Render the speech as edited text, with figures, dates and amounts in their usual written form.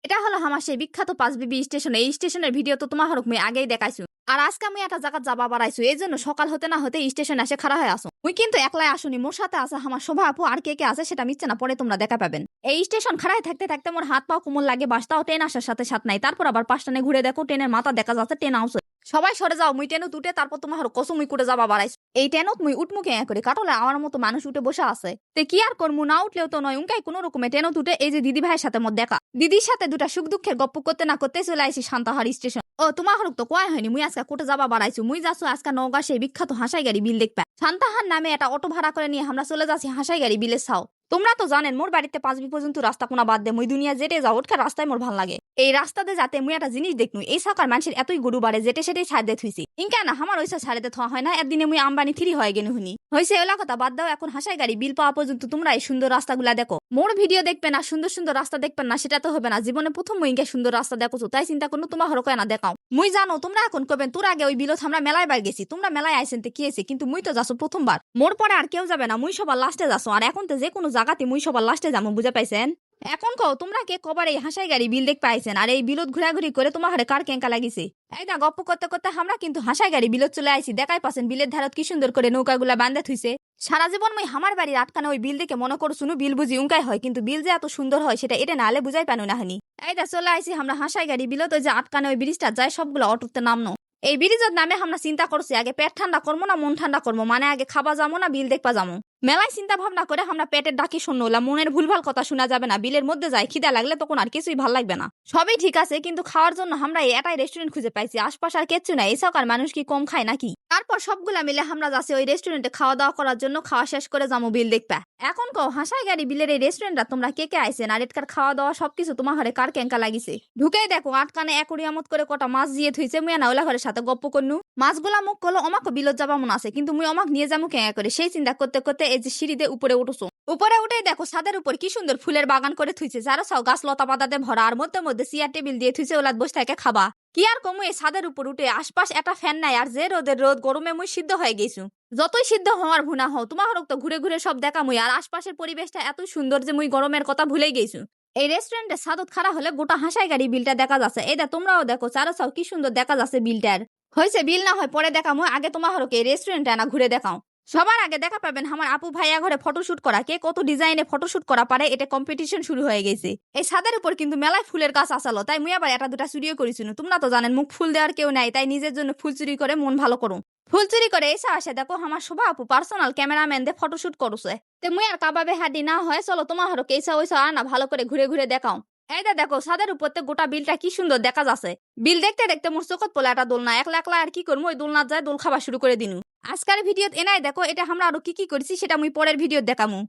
এটা হলো আমার সেই বিখ্যাত 5 বিবি স্টেশন। এই স্টেশনের ভিডিও তো তোমার মুই আগেই দেখাইছু। আর আজকে আমি একটা জায়গা যাবা বাড়াইছু। এই জন্য সকাল হতে না হতে স্টেশনে এসে খাড়া হয়ে আসো। মুই কিন্তু একলাই আসুনি, মোর সাথে আছে আমার শোভা আপু আর কে কে আছে সেটা মিচ্ছে না, পরে তোমরা দেখা পাবেন। এই স্টেশন খাড়ায় থাকতে থাকতে মোর হাত পাও কোমল লাগে, বাসটাও ট্রেন আসার সাথে সাথ নাই। তারপর আবার 5টানে ঘুরে দেখো ট্রেনের মাথা দেখা যাচ্ছে, ট্রেন আউছে। সবাই সরে যাও, মুই ট্রেনে উঠে তারপর তোমার কসম মুই করে যাবা বাড়াইছু। এই ট্রেনত মুই উঠমুখে করে কাটলে আমার মতো মানুষ উঠে বসে আছে। তে কি আর করমু, না উঠলেও তো নয়, উনকাই কোনো রকমে ট্রেনত উঠে এই যে দিদি ভাইয়ের সাথে মোর দেখা। দিদির সাথে দুটা সুখ দুঃখের গপ্প করতে না করতে চলে আইছি সান্তাহার স্টেশন। ও তোমার তো কয় হয়নি, মুই আজকে কোটে যাবা বাড়াইছু। মুই যাচ্ছু আজকে নওগাঁ সেই বিখ্যাত হাসাই গাড়ি বিল দেখবা। সান্তাহার নামে একটা অটো ভাড়া করে নিয়ে আমরা চলে যাচ্ছি হাসাই গাড়ি বিলের ছাও। তোমরা তো জানেন মোর বাড়িতে 5 বি পর্যন্ত রাস্তা কোনা বাদ দে মুই দুনিয়া যেতে যাও ওঠকার রাস্তায় মোর ভাল লাগে। এই রাস্তাতে যাতে মুই একটা জিনিস দেখনু, এই সরকার মানুষের এতই গরু বাড়ে যেতে সেটাই ছাড় দে থুইছি। ইনকা না আমার ওইসব ছাড়ে দে থা হয় না, একদিনে মুই আম্বানি 3 হয়ে গেনু হুনি হয়েছে। এলা কথা বাদ দাও, এখন হাসাই গাড়ি বিল পাওয়া পর্যন্ত তোমরা এই সুন্দর রাস্তাগুলা দেখো। মোর ভিডিও দেখবে না, সুন্দর সুন্দর রাস্তা দেখবেন না, সেটা তো হবে না। জীবনে প্রথম মুই ইনকা সুন্দর রাস্তা দেখছো, তাই চিন্তা করনু তোমার হরকয় না দেখাও। মুই জানো তোমরা এখন কবেন তোর আগে ওই বিলত আমরা মেলায় বার গেছি, তোমরা মেলায় আইসেন তে কি হয়েছে, কিন্তু মুই তো যাচ্ছ প্রথমবার। মোর পরে আর কেউ যাবে না, মুই সবার লাস্টে যাচ্ছ। আর এখন তো যে কোনো জায়গাতে মুই সবার লাস্টে যাবো, বুঝে পাইছেন? এখন কও তোমরা কে কবার এই হাসাই গাড়ি বিল দেখ পাইছেন, আর এই বিলত ঘোরাঘুরি করে তোমার হারে কার কেঙ্কা লাগিছে? এই না গপ্প করতে করতে আমরা কিন্তু হাসাই গাড়ি বিলত চলে আইছি। দেখাই পাচ্ছেন বিলের ধারত কি সুন্দর করে নৌকাগুলা বান্ধে থুইছে। সারা জীবন মুই আমার বাড়ির আটকানে ওই বিল দেখে মনে করো শুনু বিল বুঝি উঙ্কাই হয়, কিন্তু বিল যে এত সুন্দর হয় সেটা এটা নালে বুঝাই পানো না হানি। এই দা চলে আইছি আমরা হাসাই গাড়ি বিলত, ওই যে আটকানে ওই ব্রিজটা যায় সবগুলো অটোতে নামনো। এই ব্রিজের নামে আমরা চিন্তা করছি আগে পেট ঠান্ডা করবো না মন ঠান্ডা করবো, মানে আগে খাবা যাবো না বিল দেখবা যাবো। মেলায় চিন্তা ভাবনা করে আমরা পেটের ডাকি শুনলাম, মনের ভুলভাল কথা শোনা যাবে না। বিলের মধ্যে যায় খিদা লাগলে তখন আর কিছুই ভাল লাগবে না। সবই ঠিক আছে, কিন্তু খাওয়ার জন্য আমরা এটাই রেস্টুরেন্ট খুঁজে পাইছি, আশপাশ আর কিচ্ছু নাই। এই সরকার মানুষ কি কম খায় নাকি? তারপর সবগুলা মিলে আমরা যাচ্ছি ওই রেস্টুরেন্টে খাওয়া দাওয়া করার জন্য। খাওয়া শেষ করে যাবো বিল দেখবা। এখন কও হাসাই গাড়ি বিলের এই রেস্টুরেন্টটা তোমরা কে কে আইছেন, আর এটকার খাওয়া দাওয়া সবকিছু তোমার ঘরে কার কেঙ্কা লাগিছে? ঢুকেই দেখো আটকানে একুরিয়ামত করে কটা মাছ দিয়ে থুইছে। মুই না ওলা ঘরের সাথে গপ্প করনু। মাছগুলা মুখ করলো অমাকে বিলত যাবা মন আছে, কিন্তু মুই অমাক নিয়ে যাবো কেঙ্কা করে সেই চিন্তা করতে করতে এই যে সিঁড়িতে উপরে উঠছো। উপরে উঠেই দেখো ছাদের উপর কি সুন্দর ফুলের বাগান করে থুইছে, যারা সব গাছ লতা পাতাতে ভরা, আর মধ্যে মধ্যে চেয়ার টেবিল দিয়ে থুইছে ওলাদ বসে থাকে খাবা। কি আর কমু, এই ছাদের উপর উঠে আশপাশ একটা ফ্যান নাই, আর যে রোদের রোদ, গরমে মুই সিদ্ধ হয়ে গেছু। যতই সিদ্ধ হওয়ার ভুনা হও তোমার তো ঘুরে ঘুরে সব দেখা মুই, আর আশপাশের পরিবেশটা এত সুন্দর যে মুই গরমের কথা ভুলেই গেছু। এই রেস্টুরেন্টের ছাদত খাড়া হলে গোটা হাসাই গাড়ি বিলটা দেখা যাচ্ছে। এটা তোমরাও দেখো, চারো কি সুন্দর দেখা যাচ্ছে বিলটার। হয়েছে বিল না হয় পরে দেখামু, আগে তোমার এই রেস্টুরেন্টে না ঘুরে দেখাও। সবার আগে দেখা পাবেন আমার আপু ভাইয়া ঘরে ফটোশুট করা, কে কত ডিজাইনে ফটোশুট করা পারে এটা কম্পিটিশন শুরু হয়ে গেছে। এই ছাদের উপর কিন্তু মেলায় ফুলের গাছ আসালো, তাই মুই আবার এটা দুটা চুরিও করেছিল। তোমরা তো জানেন মুখ ফুল দেওয়ার কেউ নাই, তাই নিজের জন্য ফুল চুরি করে মন ভালো করুন। ফুল চুরি করে এসে আসে দেখো আমার শোভা আপু পার্সোনাল ক্যামেরাম্যান দিয়ে ফটোশুট করছে। তে মুই আর কাবাবে হাডি না হয় চলো তোমার কেসা ওইসা আর না ভালো করে ঘুরে ঘুরে দেখাও। এইটা দেখো ছাদের উপর গোটা বিলটা কি সুন্দর দেখা যাচ্ছে। বিল দেখতে দেখতে মোর চোখত পড়লো একটা দোলনা, একলা একলা আর কি করবো ওই দোলনার যায় দোল খাবার শুরু করে দিনু। আজকের ভিডিওত এনাই দেখো এটা আমরা আরো কি কি করেছি সেটা মুই পরের ভিডিও দেখামু।